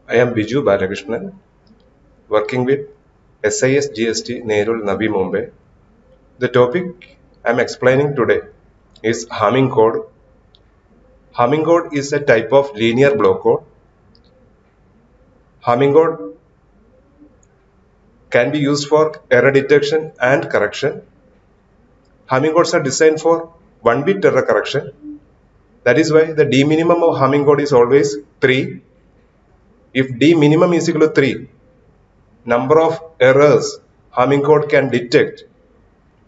I am Biju Balakrishnan, working with SIS GST Nerul Navi Mumbai. The topic I am explaining today is Hamming code. Hamming code is a type of linear block code. Hamming code can be used for error detection and correction. Hamming codes are designed for 1-bit error correction. That is why the D minimum of Hamming code is always 3. If D minimum is equal to 3, number of errors Hamming code can detect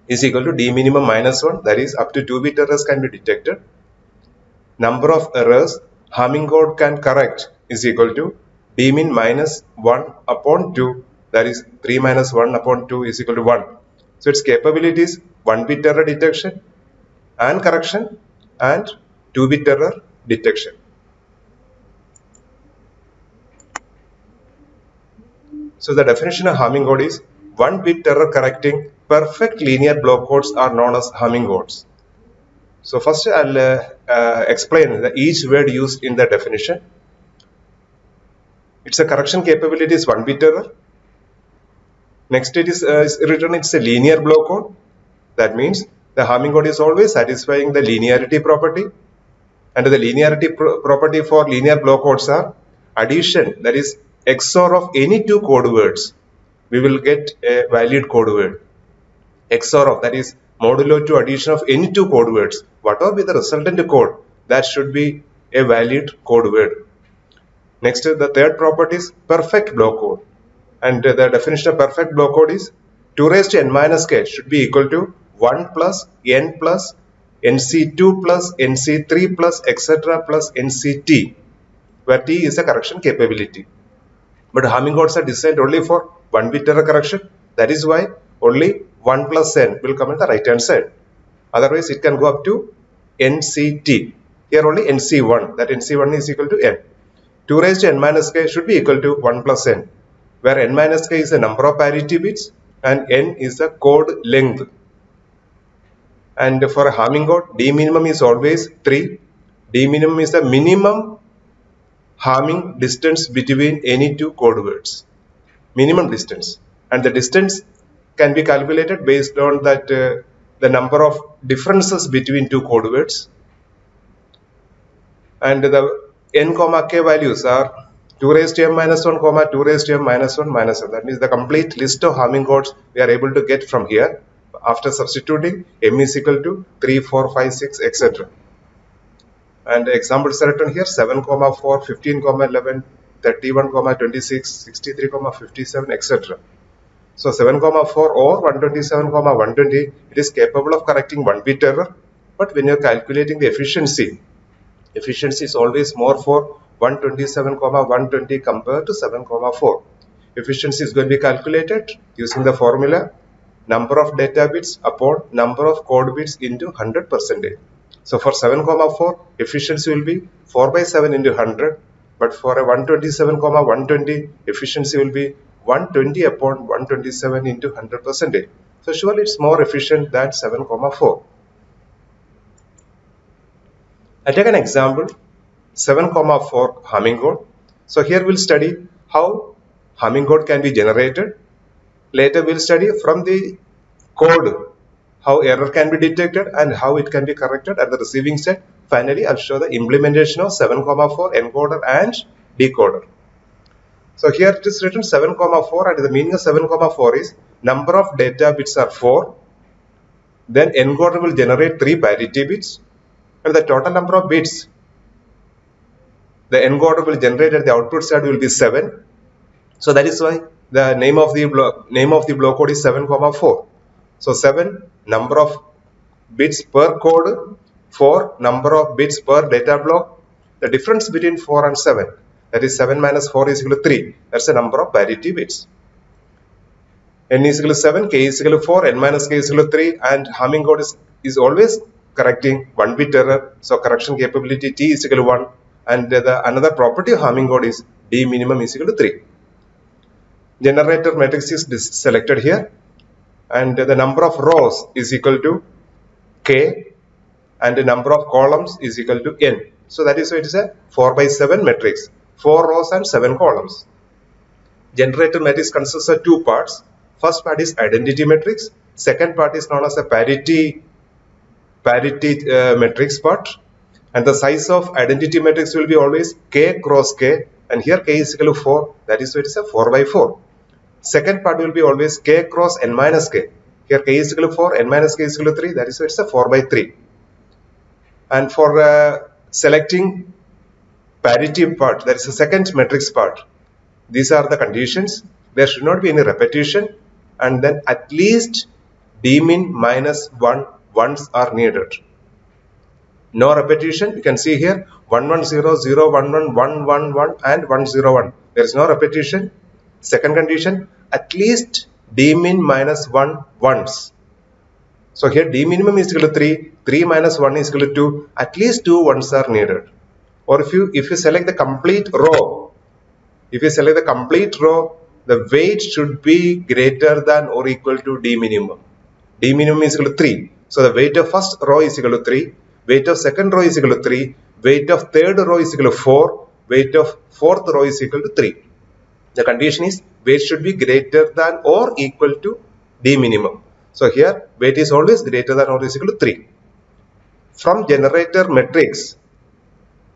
is equal to D minimum minus 1, that is up to 2-bit errors can be detected. Number of errors Hamming code can correct is equal to D min minus 1 upon 2, that is 3 minus 1 upon 2 is equal to 1. So its capability is 1-bit error detection and correction and 2-bit error detection. So the definition of Hamming code is 1-bit error correcting perfect linear block codes are known as Hamming codes. So first I'll explain each word used in the definition. Its a correction capability is 1-bit error. Next it is written it's a linear block code. That means the Hamming code is always satisfying the linearity property. And the linearity property for linear block codes are addition, that is XOR of any two code words. We will get a valid code word. XOR of, that is modulo to addition of any two code words. Whatever be the resultant code, that should be a valid code word. Next, the third property is perfect block code. And the definition of perfect block code is 2 raised to n minus k should be equal to 1 plus n plus nc2 plus nc3 plus etc plus nct, where t is a correction capability. But Hamming codes are designed only for 1-bit error correction. That is why only 1 plus n will come at the right hand side. Otherwise, it can go up to nct. Here only nc1, that nc1 is equal to n. 2 raised to n minus k should be equal to 1 plus n, where n minus k is the number of parity bits and n is the code length. And for a Hamming code, D minimum is always 3. D minimum is the minimum Hamming distance between any two code words. Minimum distance. And the distance can be calculated based on that the number of differences between two code words. And the n comma k values are 2 raised to m minus 1 comma 2 raised to m minus 1 minus 1. That means the complete list of Hamming codes we are able to get from here after substituting m is equal to 3, 4, 5, 6, etc. And examples are written here 7, 4, 15, 11, 31, 26, 63, 57, etc. So 7, 4 or 127, 120, it is capable of correcting 1-bit error. But when you are calculating the efficiency is always more for 127, 120 compared to 7, 4. Efficiency is going to be calculated using the formula number of data bits upon number of code bits into 100%. So for 7, 4, efficiency will be 4 by 7 into 100. But for a 127, 120, efficiency will be 120 upon 127 into 100%. So surely it's more efficient than 7, 4. I take an example, 7, 4 Hamming code. So here we'll study how Hamming code can be generated. Later we'll study from the code how error can be detected and how it can be corrected at the receiving side. Finally, I'll show the implementation of 7, 4 encoder and decoder. So here it is written 7, 4, and the meaning of 7, 4 is number of data bits are 4. Then encoder will generate 3 parity bits, and the total number of bits the encoder will generate at the output side will be 7. So that is why the name of the block code is 7, 4. So 7 number of bits per code, 4 number of bits per data block. The difference between 4 and 7, that is 7 minus 4 is equal to 3. That's the number of parity bits. N is equal to 7, k is equal to 4, n minus k is equal to 3, and Hamming code is always correcting 1-bit error. So correction capability t is equal to 1, and another property of Hamming code is d minimum is equal to 3. Generator matrix is selected here, and the number of rows is equal to k, and the number of columns is equal to n. So that is why it is a 4 by 7 matrix. 4 rows and 7 columns. Generator matrix consists of two parts. First part is identity matrix. Second part is known as a parity matrix part. And the size of identity matrix will be always k cross k. And here k is equal to 4. That is why it is a 4 by 4. Second part will be always k cross n minus k. Here k is equal to 4, n minus k is equal to 3. That is why it is a 4 by 3. And for selecting parity part, that is the second matrix part. These are the conditions. There should not be any repetition, and then at least d min minus 1 ones are needed. No repetition. You can see here 1 1 0 0 1 1 1 1 1 and 1 0 1. There is no repetition. Second condition, at least d min minus 1 ones. So here d minimum is equal to 3, 3 minus 1 is equal to 2, at least 2 ones are needed. Or if you select the complete row, the weight should be greater than or equal to d minimum. D minimum is equal to 3. So the weight of first row is equal to 3, weight of second row is equal to 3, weight of third row is equal to 4, weight of fourth row is equal to 3. The condition is weight should be greater than or equal to d minimum. So here weight is always greater than or is equal to 3. From generator matrix,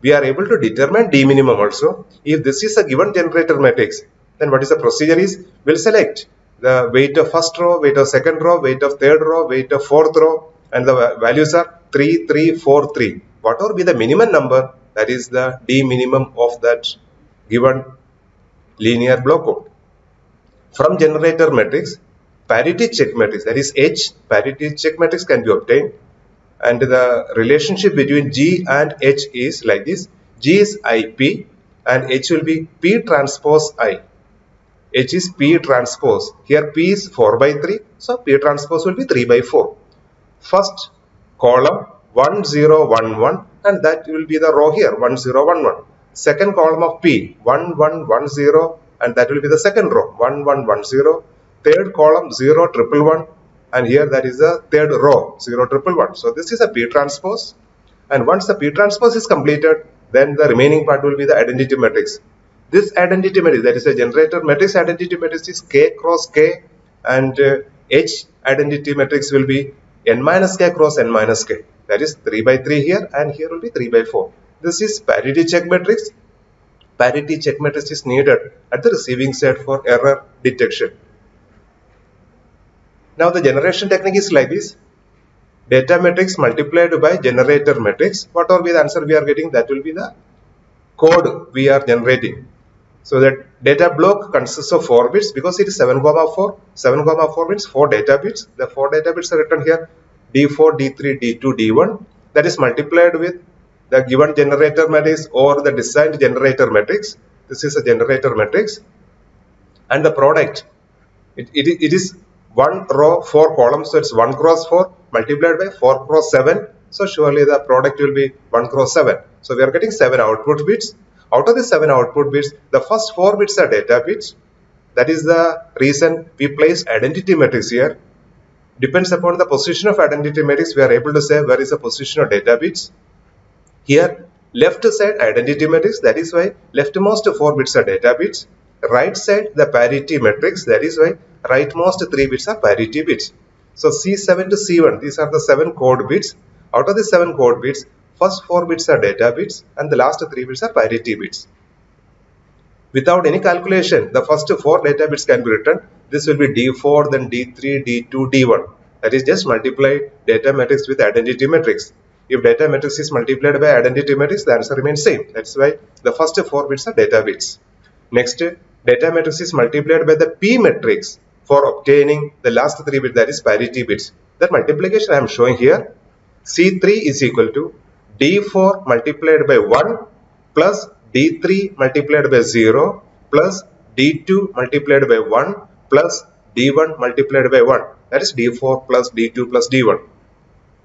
we are able to determine d minimum also. If this is a given generator matrix, then what is the procedure is, we'll select the weight of first row, weight of second row, weight of third row, weight of fourth row, and the values are 3, 3, 4, 3. Whatever be the minimum number, that is the d minimum of that given linear block code. From generator matrix, parity check matrix, that is H, parity check matrix can be obtained. And the relationship between G and H is like this. G is IP and H will be P transpose I. H is P transpose. Here P is 4 by 3. So P transpose will be 3 by 4. First column 1 0 1 1 and that will be the row here 1 0 1 1. Second column of P 1 1 1 0 and that will be the second row 1 1 1 0. Third column 0 1 1 and here that is the third row 0 1 1. So this is a P transpose, and once the P transpose is completed, then the remaining part will be the identity matrix. This identity matrix, that is a generator matrix identity matrix, is k cross k, and H identity matrix will be n minus k cross n minus k. That is 3 by 3 here, and here will be 3 by 4. This is parity check matrix. Parity check matrix is needed at the receiving side for error detection. Now the generation technique is like this. Data matrix multiplied by generator matrix. Whatever be the answer we are getting, that will be the code we are generating. So that data block consists of 4 bits because it is 7, 4. 7, 4 means 4 data bits. The 4 data bits are written here D4, D3, D2, D1. That is multiplied with the given generator matrix or the designed generator matrix. This is a generator matrix. And the product, it is 1 row 4 columns, so it's 1 cross 4 multiplied by 4 cross 7. So surely the product will be 1 cross 7. So we are getting 7 output bits. Out of the 7 output bits, the first 4 bits are data bits. That is the reason we place identity matrix here. Depends upon the position of identity matrix, we are able to say where is the position of data bits. Here left side identity matrix, that is why leftmost 4 bits are data bits. Right side the parity matrix, that is why rightmost 3 bits are parity bits. So C7 to C1, these are the 7 code bits. Out of the 7 code bits, first 4 bits are data bits and the last 3 bits are parity bits. Without any calculation, the first 4 data bits can be written. This will be D4, then D3, D2, D1. That is just multiply data matrix with identity matrix. If data matrix is multiplied by identity matrix, the answer remains same. That's why the first 4 bits are data bits. Next, data matrix is multiplied by the P matrix for obtaining the last 3 bits, that is parity bits. That multiplication I am showing here. C3 is equal to D4 multiplied by 1 plus D3 multiplied by 0 plus D2 multiplied by 1 plus D1 multiplied by 1. That is D4 plus D2 plus D1.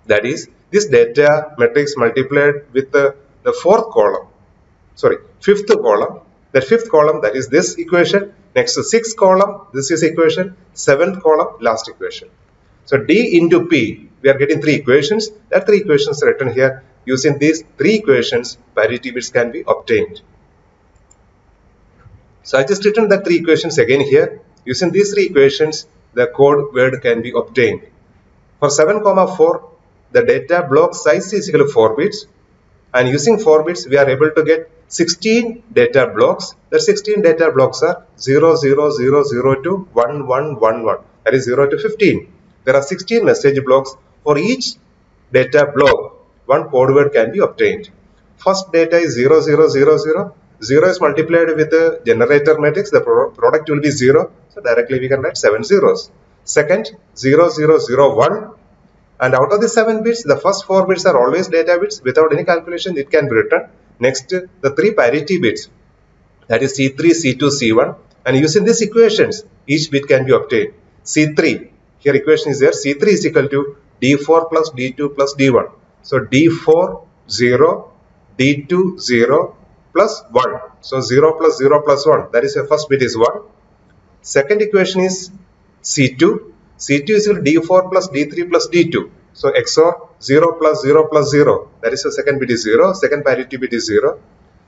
That is this data matrix multiplied with the fifth column. The fifth column, that is this equation. Next to 6th column, this is equation. 7th column, last equation. So D into P, we are getting 3 equations. That 3 equations are written here. Using these 3 equations, parity bits can be obtained. So I just written the three equations again here. Using these three equations, the code word can be obtained. For 7,4, the data block size is equal to 4 bits. And using 4 bits, we are able to get 16 data blocks. The 16 data blocks are 0, 0, 0, 0 to 1, 1, 1, 1. That is 0 to 15. There are 16 message blocks. For each data block, one code word can be obtained. First data is 0, 0, 0, 0. 0 is multiplied with the generator matrix. The product will be 0. So directly we can write 7 zeros. Second, 0, 0, 0, 1. And out of the 7 bits, the first 4 bits are always data bits. Without any calculation, it can be written. Next, the 3 parity bits. That is C3, C2, C1. And using these equations, each bit can be obtained. C3, here equation is there. C3 is equal to D4 plus D2 plus D1. So D4, 0, D2, 0 plus 1. So 0 plus 0 plus 1. That is the first bit is 1. Second equation is C2. C2 is equal to D4 plus D3 plus D2. So XOR 0 plus 0 plus 0. That is the second bit is 0. Second parity bit is 0.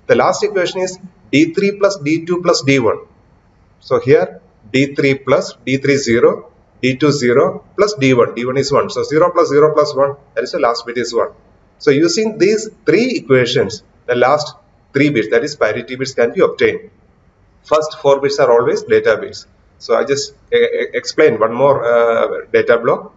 The last equation is D3 plus D2 plus D1. So here D3 plus D3 0, D2 0 plus D1. D1 is 1. So 0 plus 0 plus 1. That is the last bit is 1. So using these three equations, the last 3 bits, that is parity bits, can be obtained. First 4 bits are always data bits. So I just explain one more data block.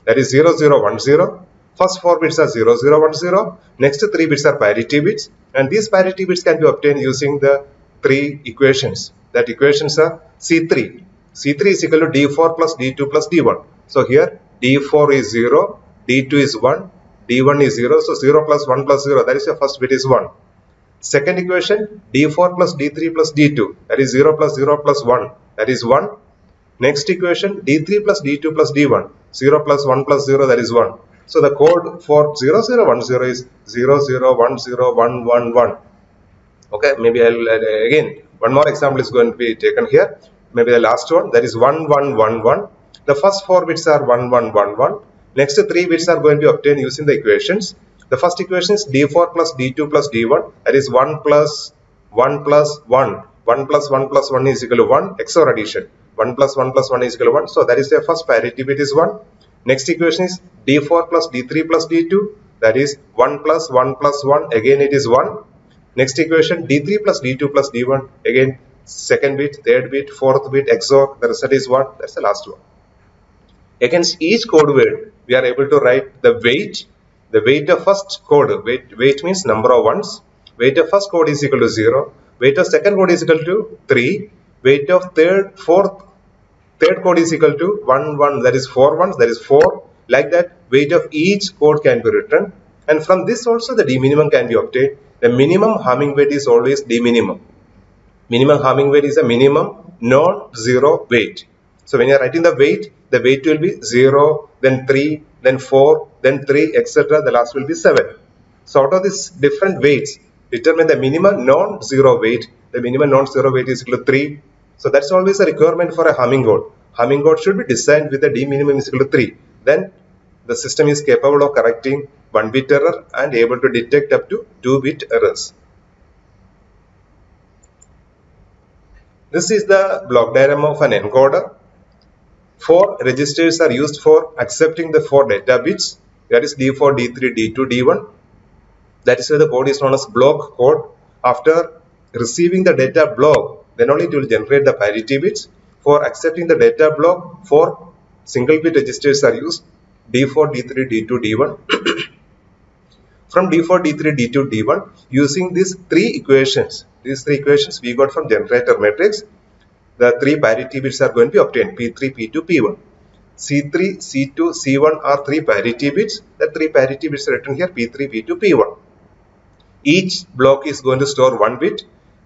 That is 0, 0, 1, 0. First 4 bits are 0, 0, 1, 0. Next 3 bits are parity bits. And these parity bits can be obtained using the 3 equations. That equations are C3. C3 is equal to D4 plus D2 plus D1. So here D4 is 0, D2 is 1, D1 is 0. So 0 plus 1 plus 0. That is your first bit is 1. Second equation, D4 plus D3 plus D2. That is 0 plus 0 plus 1. That is 1. Next equation, D3 plus D2 plus D1. 0 plus 1 plus 0. That is 1. So the code for 0, 0, 1, 0 is 0, 0, 1, 0, 1, 1, 1. Okay, maybe I'll again, one more example is going to be taken here. Maybe the last one, that is 1, 1, 1, 1. The first 4 bits are 1, 1, 1, 1. Next 3 bits are going to be obtained using the equations. The first equation is D4 plus D2 plus D1. That is 1 plus 1 plus 1. 1 plus 1 plus 1 is equal to 1. XOR addition. 1 plus 1 plus 1 is equal to 1. So that is the first parity bit is 1. Next equation is D4 plus D3 plus D2. That is 1 plus 1 plus 1. Again it is 1. Next equation D3 plus D2 plus D1. Again second bit, third bit, fourth bit, XOR. The result is 1. That's the last one. Against each code word, we are able to write the weight. The weight of first code, weight means number of ones. Weight of first code is equal to 0. Weight of second code is equal to 3. Weight of third code is equal to 1, 1. That is 4 ones. That is 4. Like that, weight of each code can be written. And from this also the D minimum can be obtained. The minimum harming weight is always D minimum. Minimum harming weight is a minimum non-zero weight. So when you are writing the weight will be 0, then 3, then 4, then 3, etc. The last will be 7. So out of these different weights, determine the minimum non-zero weight. The minimum non-zero weight is equal to 3. So that's always a requirement for a hummingbird. Hummingbird should be designed with a D minimum is equal to 3. Then the system is capable of correcting 1-bit error and able to detect up to 2-bit errors. This is the block diagram of an encoder. 4 registers are used for accepting the 4 data bits. That is D4, D3, D2, D1. That is why the code is known as block code. After receiving the data block, then only it will generate the parity bits. For accepting the data block, 4 single bit registers are used. D4, D3, D2, D1. From D4, D3, D2, D1, using these 3 equations, we got from generator matrix. The 3 parity bits are going to be obtained, P3, P2, P1. C3, C2, C1 are 3 parity bits. The 3 parity bits are written here, P3, P2, P1. Each block is going to store 1 bit.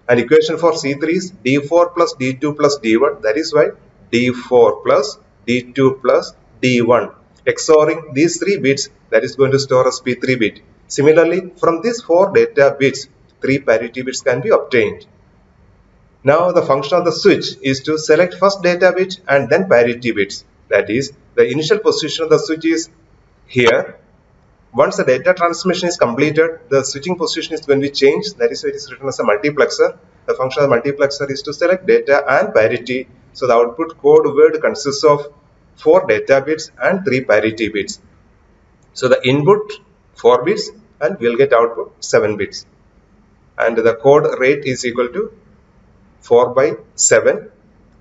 And equation for C3 is D4 plus D2 plus D1. That is why D4 plus D2 plus D1. XORing these 3 bits, that is going to store as P3 bit. Similarly, from these 4 data bits, 3 parity bits can be obtained. Now the function of the switch is to select first data bit and then parity bits. That is, the initial position of the switch is here. Once the data transmission is completed, the switching position is going to be changed. That is why it is written as a multiplexer. the function of the multiplexer is to select data and parity. So the output code word consists of 4 data bits and 3 parity bits. So the input 4 bits and we'll get output 7 bits. And the code rate is equal to 4 by 7.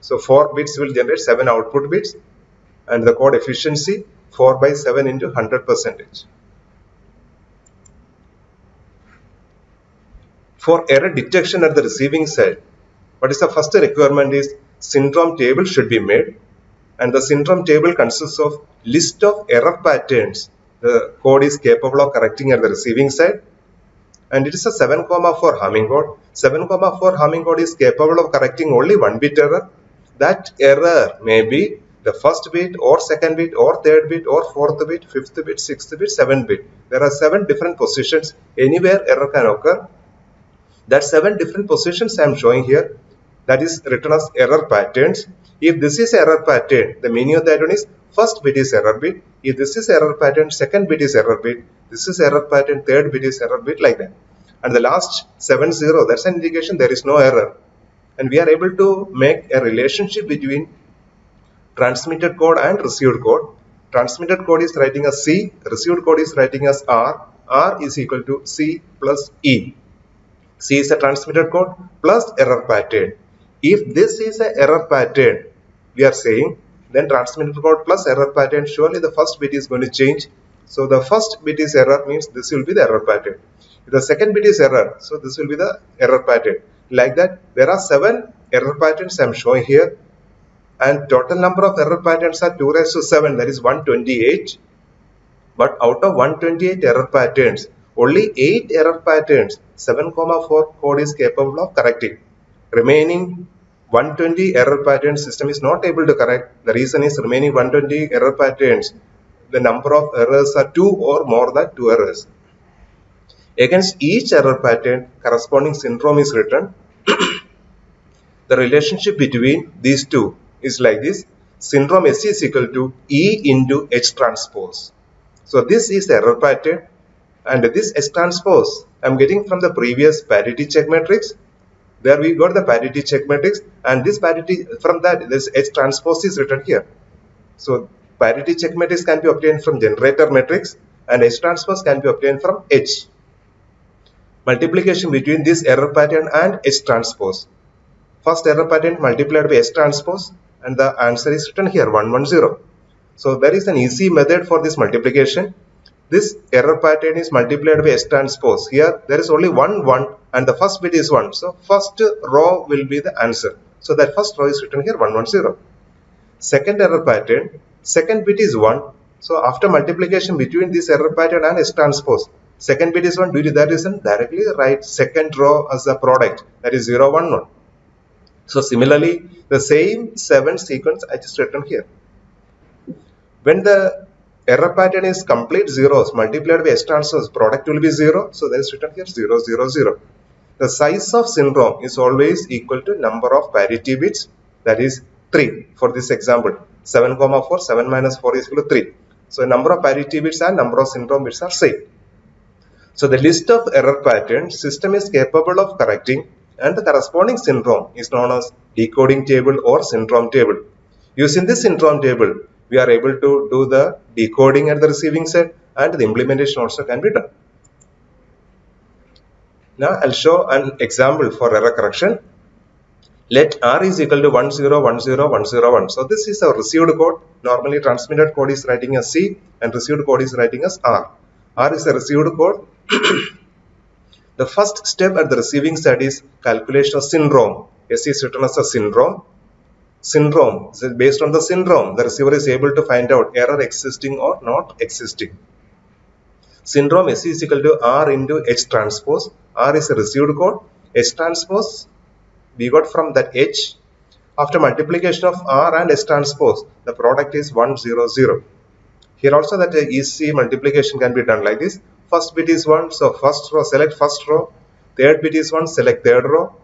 So 4 bits will generate 7 output bits, and the code efficiency 4 by 7 into 100%. For error detection at the receiving side, what is the first requirement is syndrome table should be made, and the syndrome table consists of list of error patterns the code is capable of correcting at the receiving side, and it is a 7,4 Hamming code. 7,4 Hamming code is capable of correcting only 1 bit error. That error may be the first bit or second bit or third bit or fourth bit, fifth bit, sixth bit, seventh bit. There are 7 different positions. Anywhere error can occur. That 7 different positions I am showing here, that is written as error patterns. If this is error pattern, the meaning of that one is first bit is error bit. If this is error pattern, second bit is error bit. This is error pattern, third bit is error bit, like that. And the last 7,0, that's an indication there is no error. And we are able to make a relationship between transmitted code and received code. Transmitted code is writing as C, received code is writing as R. R is equal to C plus E. C is a transmitted code plus error pattern. If this is an error pattern, we are saying, then transmitted code plus error pattern, surely the first bit is going to change. So the first bit is error, means this will be the error pattern. If the second bit is error, so this will be the error pattern. Like that, there are 7 error patterns I am showing here, and total number of error patterns are 2 raised to 7, that is 128. But out of 128 error patterns, only 8 error patterns 7,4 code is capable of correcting. Remaining 120 error pattern system is not able to correct. The reason is remaining 120 error patterns, the number of errors are 2 or more than 2 errors. Against each error pattern, corresponding syndrome is written. The relationship between these two is like this. Syndrome S is equal to E into H transpose. So this is the error pattern, and this H transpose I am getting from the previous parity check matrix. There we got the parity check matrix, and this parity, from that this H transpose is written here. So parity check matrix can be obtained from generator matrix, and H transpose can be obtained from H. Multiplication between this error pattern and H transpose. First error pattern multiplied by H transpose, and the answer is written here 110. So there is an easy method for this multiplication. This error pattern is multiplied by H transpose. Here there is only 1 1 and the first bit is 1. So first row will be the answer. So that first row is written here 110. Second error pattern, second bit is 1. So after multiplication between this error pattern and H transpose, second bit is 1. Due to that reason, directly write second row as a product, that is 0 1 1. So similarly, the same 7 sequence I just written here. When the error pattern is complete zeros multiplied by H transpose, product will be 0. So that is written here 0 0 0. The size of syndrome is always equal to number of parity bits, that is 3. For this example, 7,4, 7 minus 4 is equal to 3. So number of parity bits and number of syndrome bits are same. So the list of error patterns system is capable of correcting, and the corresponding syndrome is known as decoding table or syndrome table. Using this syndrome table, we are able to do the decoding at the receiving side, and the implementation also can be done. Now I'll show an example for error correction. Let R is equal to 10 10 101. So this is our received code. Normally transmitted code is writing as C and received code is writing as R. R is a received code. The first step at the receiving side is calculation of syndrome. S is written as a syndrome. Syndrome, so based on the syndrome, the receiver is able to find out error existing or not existing. Syndrome S is equal to R into H transpose. R is a received code. H transpose we got from that H. After multiplication of R and H transpose, the product is 100. Here also that easy multiplication can be done like this. First bit is 1, so first row select first row. Third bit is 1, select third row.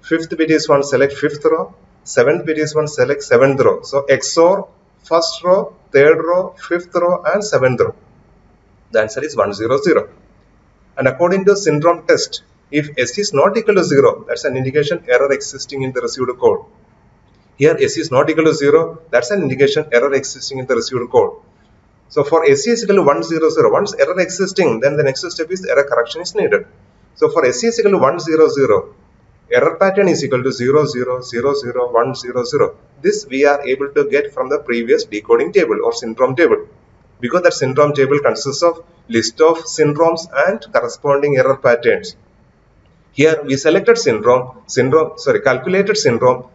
Fifth bit is 1, select fifth row. Seventh bit is 1, select seventh row. So XOR first row, third row, fifth row and seventh row. The answer is 100. And according to syndrome test, If S is not equal to 0, that's an indication error existing in the received code. Here S is not equal to 0, that's an indication error existing in the received code. So for SC is equal to 100, once error existing, then the next step is error correction is needed. So for SC is equal to 100, error pattern is equal to 0000100. This we are able to get from the previous decoding table or syndrome table, because that syndrome table consists of list of syndromes and corresponding error patterns. Here we selected calculated syndrome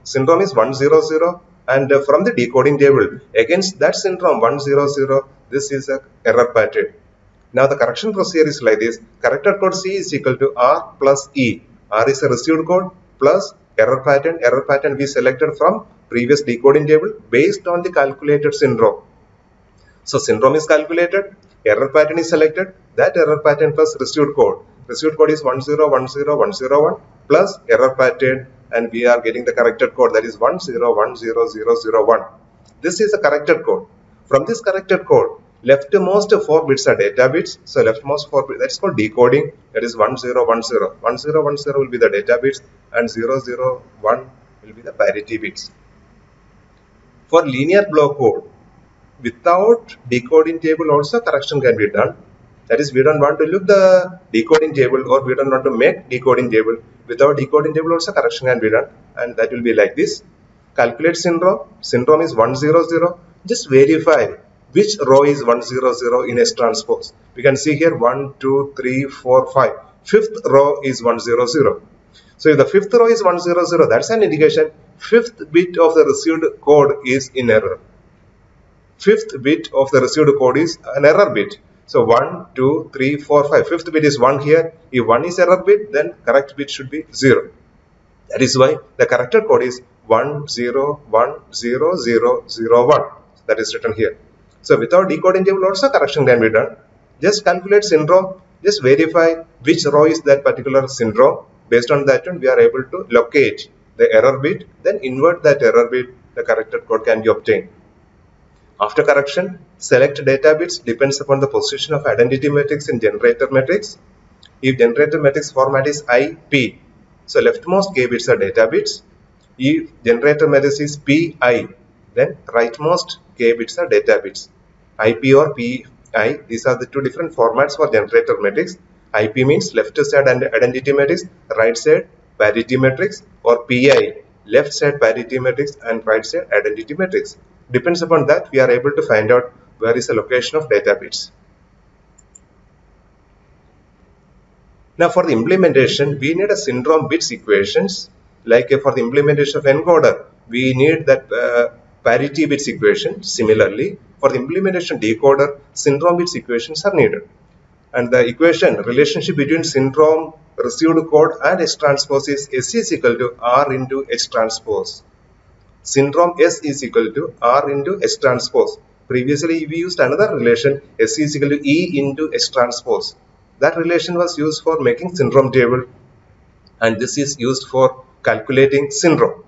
is 100, and from the decoding table against that syndrome 100, this is a error pattern. Now the correction procedure is like this. Corrected code C is equal to R plus E. R is a received code plus error pattern. Error pattern we selected from previous decoding table based on the calculated syndrome. So syndrome is calculated, error pattern is selected, that error pattern plus received code. Received code is 1010101 plus error pattern, and we are getting the corrected code, that is 1010001. This is a corrected code. From this corrected code, leftmost 4 bits are data bits. So leftmost 4 bits, that is called decoding, that is 1010. 1010 will be the data bits and 001 will be the parity bits. For linear block code, without decoding table also correction can be done. That is, we don't want to look the decoding table, or we don't want to make decoding table. Without decoding table also correction can be done, and that will be like this. Calculate syndrome. Syndrome is 100. Just verify which row is 100 in S transpose. We can see here 1, 2, 3, 4, 5. Fifth row is 100. So if the fifth row is 100, that's an indication fifth bit of the received code is in error. Fifth bit of the received code is an error bit. So 1, 2, 3, 4, 5. Fifth bit is 1 here. If 1 is error bit, then correct bit should be 0. That is why the corrected code is 101001. That is written here. So without decoding table also correction can be done. Just calculate syndrome. Just verify which row is that particular syndrome. Based on that one, we are able to locate the error bit. Then invert that error bit. The corrected code can be obtained. After correction, select data bits depends upon the position of identity matrix in generator matrix. If generator matrix format is IP, so leftmost k bits are data bits. If generator matrix is PI, then rightmost k bits are data bits. IP or PI, these are the two different formats for generator matrix. IP means left side identity matrix, right side parity matrix, or PI, left side parity matrix and right side identity matrix. Depends upon that, we are able to find out where is the location of data bits. Now for the implementation, we need a syndrome bits equations. Like for the implementation of encoder, we need that parity bits equation. Similarly, for the implementation decoder, syndrome bits equations are needed. And the equation relationship between syndrome received code and H transpose is S is equal to R into H transpose. Syndrome S is equal to R into S transpose. Previously, we used another relation, S is equal to E into S transpose. That relation was used for making syndrome table, and this is used for calculating syndrome.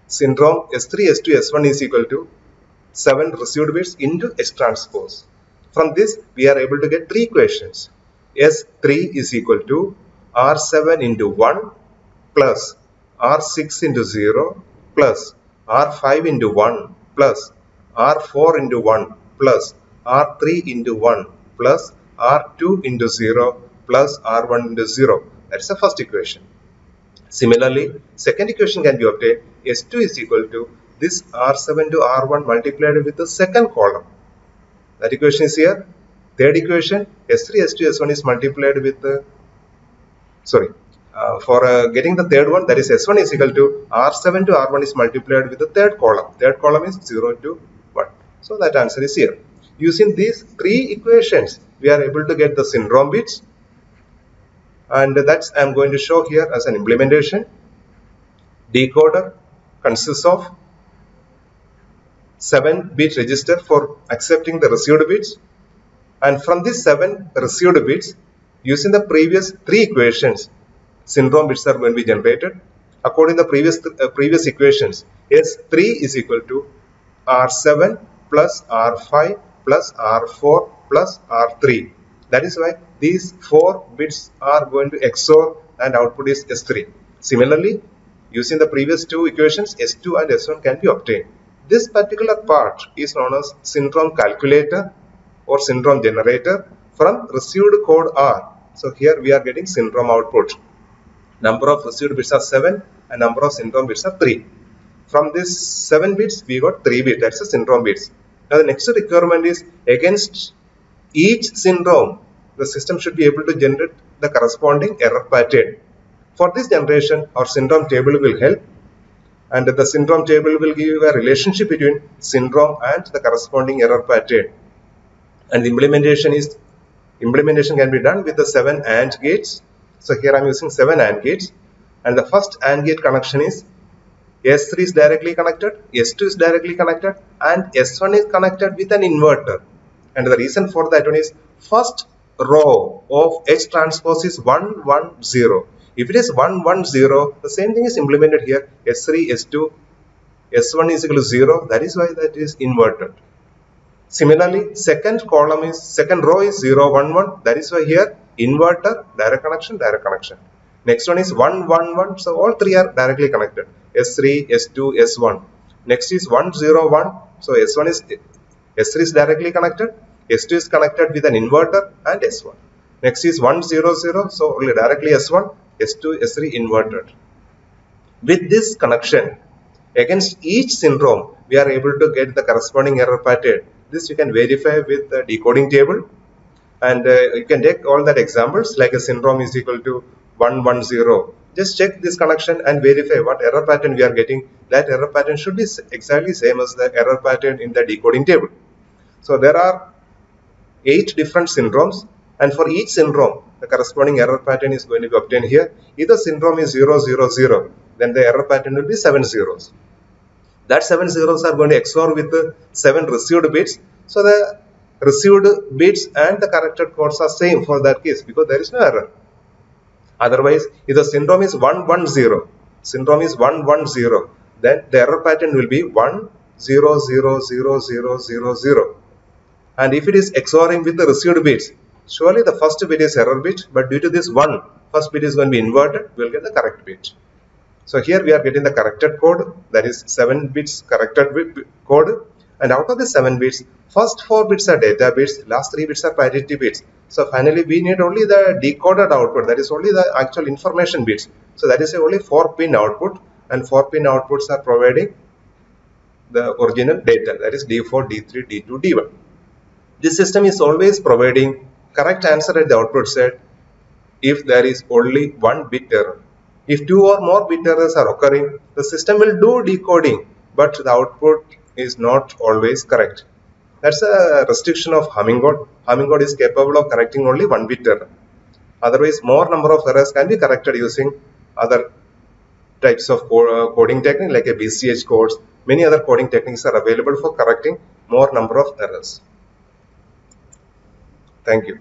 Syndrome S3, S2, S1 is equal to 7 received bits into S transpose. From this, we are able to get 3 equations. S3 is equal to R7 into 1 plus R6 into 0 plus R5 into 1 plus R4 into 1 plus R3 into 1 plus R2 into 0 plus R1 into 0. That's the first equation. Similarly, second equation can be obtained. S2 is equal to this R7 to R1 multiplied with the second column. That equation is here. Third equation, S3, S2, S1 is multiplied with the, for getting the third one, that is S1 is equal to R7 to R1 is multiplied with the third column. Third column is 0 to 1. So that answer is here. Using these 3 equations, we are able to get the syndrome bits. And that's I am going to show here as an implementation. Decoder consists of 7-bit register for accepting the received bits. And from these 7 received bits, using the previous 3 equations, syndrome bits are going to be generated. According to the previous equations, S3 is equal to R7 plus R5 plus R4 plus R3. That is why these 4 bits are going to XOR and output is S3. Similarly, using the previous two equations, S2 and S1 can be obtained. This particular part is known as syndrome calculator or syndrome generator. From received code R. So here we are getting syndrome output. Number of received bits are 7 and number of syndrome bits are 3. From this 7 bits, we got 3 bits, that's the syndrome bits. Now the next requirement is against each syndrome, the system should be able to generate the corresponding error pattern. For this generation, our syndrome table will help, and the syndrome table will give you a relationship between syndrome and the corresponding error pattern. And the implementation can be done with the 7 AND gates. So here I am using 7 AND gates, and the first AND gate connection is S3 is directly connected, S2 is directly connected, and S1 is connected with an inverter. And the reason for that one is first row of H transpose is 1, 1, 0. If it is 1, 1, 0, the same thing is implemented here. S3, S2, S1 is equal to 0. That is why that is inverted. Similarly, second row is 0, 1, 1. That is why here inverter, direct connection, direct connection. Next one is 1, 1, 1. So all three are directly connected. S3, S2, S1. Next is 1, 0, 1. So S3 is directly connected. S2 is connected with an inverter and S1. Next is 1, 0, 0. So only directly S1, S2, S3 inverted. With this connection, against each syndrome, we are able to get the corresponding error pattern. This you can verify with the decoding table, and you can take all that examples like a syndrome is equal to 1, 1, 0. Just check this connection and verify what error pattern we are getting. That error pattern should be exactly same as the error pattern in the decoding table. So there are 8 different syndromes, and for each syndrome, the corresponding error pattern is going to be obtained here. If the syndrome is 0, 0, 0, then the error pattern will be 7 zeros. That 7 zeros are going to XOR with the 7 received bits. So the received bits and the corrected codes are same for that case because there is no error. Otherwise, if the syndrome is 1, 1, 0, then the error pattern will be 1, 0, 0, 0, 0, 0, 0. And if it is XORing with the received bits, surely the first bit is error bit, but due to this 1, first bit is going to be inverted, we will get the correct bit. So here we are getting the corrected code, that is 7 bits corrected bit code, and out of the 7 bits, first 4 bits are data bits, last 3 bits are parity bits. So finally we need only the decoded output, that is only the actual information bits. So that is only 4-pin output, and 4-pin outputs are providing the original data, that is D4, D3, D2, D1. This system is always providing correct answer at the output side if there is only 1 bit error. If 2 or more bit errors are occurring, the system will do decoding, but the output is not always correct. That's a restriction of Hummingbird. Hummingbird is capable of correcting only 1 bit error. Otherwise, more number of errors can be corrected using other types of coding technique like a BCH codes. Many other coding techniques are available for correcting more number of errors. Thank you.